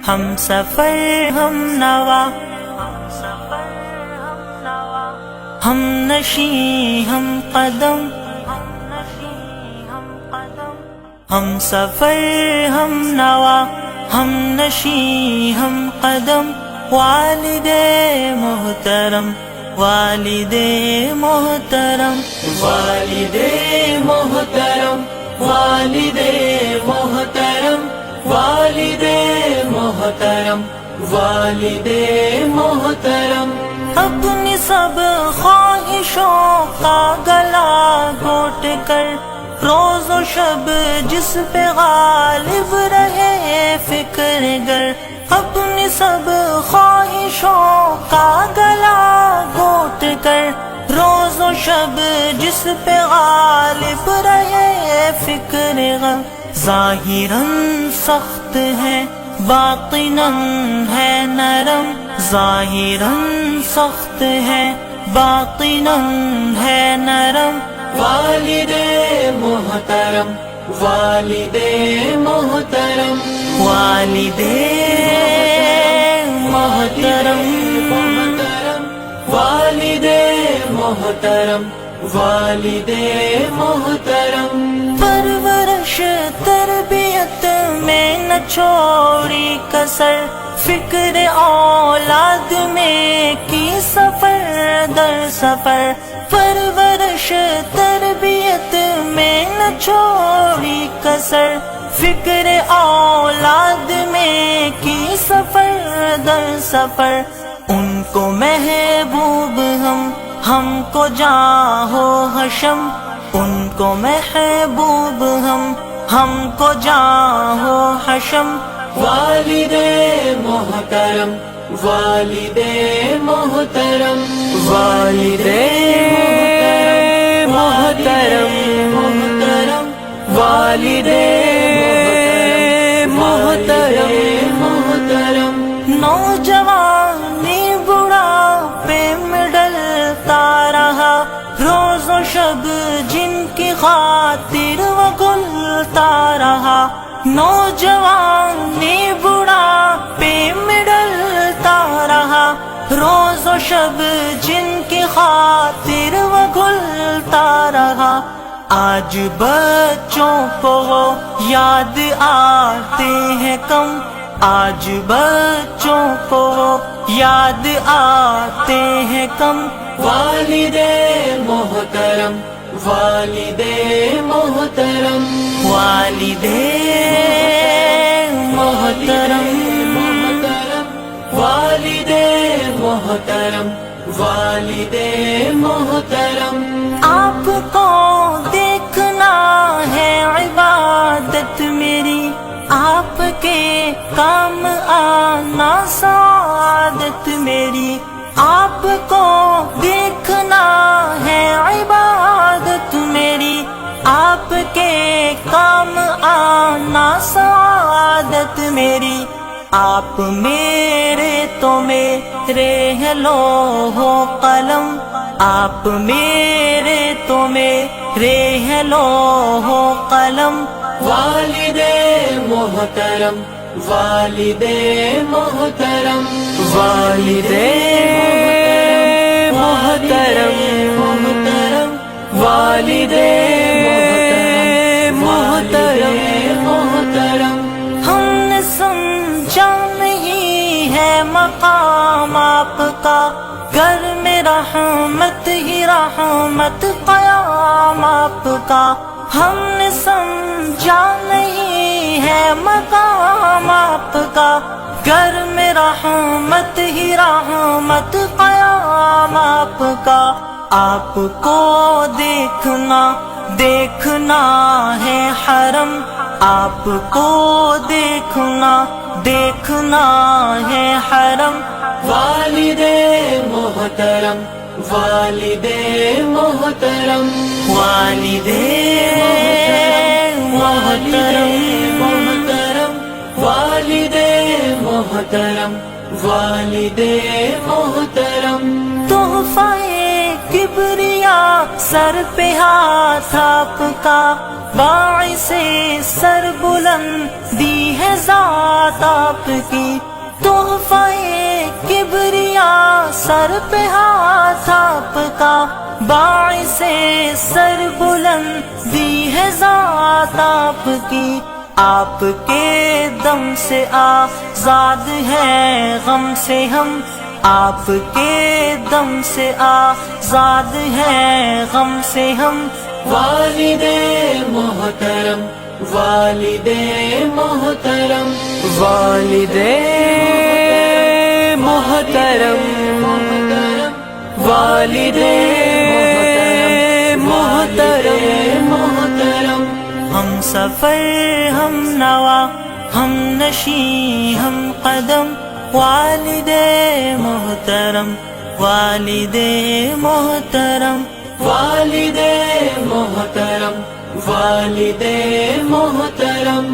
ہم سفر ہم نوا، ہم نشیں ہم قدم، ہم سفر ہم نوا، ہم نشیں ہم قدم، والد محترم، والد محترم، والد محترم، والد محترم، والد محترم، والد محترم، اپنی سب خواہشوں کا گلا گھونٹ کر روز و شب جس پہ غالب رہے فکر گر، اپنی سب خواہشوں کا گلا گھونٹ کر روز و شب جس پہ غالب رہے فکر غم، ظاہراً سخت ہے باطناً ہے نرم، ظاہراً سخت ہے باطناً ہے نرم، والد محترم، والد محترم، والد محترم، والد محترم، والد محترم، پرورش تربیت میں نہ چھوڑی کسر، فکر اولاد میں کی سفر در سفر، پرورش تربیت میں نہ چھوڑی کسر، فکر اولاد میں کی سفر در سفر، ان کو محبوب ہم کو جاہو حشم، ان کو محبوب ہم کو جاہو حشم، والد محترم، والد محترم، والد محترم، والد محترم، نوجوانی بڑھاپے میں ڈلتا رہا، روز و شب جن کی خاطر وہ گلتا رہا، نوجوانی بڑھاپے میں ڈلتا رہا، روز و شب جن کی خاطر وہ گلتا رہا، آج بچوں کو وہ یاد آتے ہیں کم، آج بچوں کو وہ یاد آتے ہیں کم، والد محترم، والد محترم، والد محترم، والد محترم، والد محترم، آپ کو دیکھنا ہے عبادت میری، آپ کے کام آنا سعادت میری، آپ کو دیکھنا ہے عبادت میری، آپ کے کام آنا سعادت میری، آپ میرے تو میرے ہیں لوح و قلم، آپ میرے تو میرے ہیں لوح و قلم، والد محترم، والد محترم، والد محترم، والد محترم، ہم نے سمجھا نہیں ہے مقام آپ کا، گھر میں رحمت ہی رحمت قیام آپ کا، ہم نے سمجھا نہیں ہے مقام آپ کا، گھر میں رحمت ہی رحمت قیام آپ کا، آپ کو دیکھنا ہے حرم، آپ کو دیکھنا ہے حرم، والد محترم، والد محترم، والد محترم، والد محترم، والد محترم، تحفہ کبریا سر پہ ہاتھ آپ کا، باعث سر بلندی ہے ذات آپ کی، تحفہ کبریا سر پہ ہاتھ آپ کا، باعث سر بلندی ہے ذات آپ کی، آپ کے دم سے آزاد ہے غم سے ہم، آپ کے دم سے آزاد ہے غم سے ہم، والد محترم، والد محترم، والد محترم، والد محترم، محترم، ہم سفر ہم نوا ہم نشیں ہم قدم، والد محترم، والد محترم، والد محترم، والد محترم،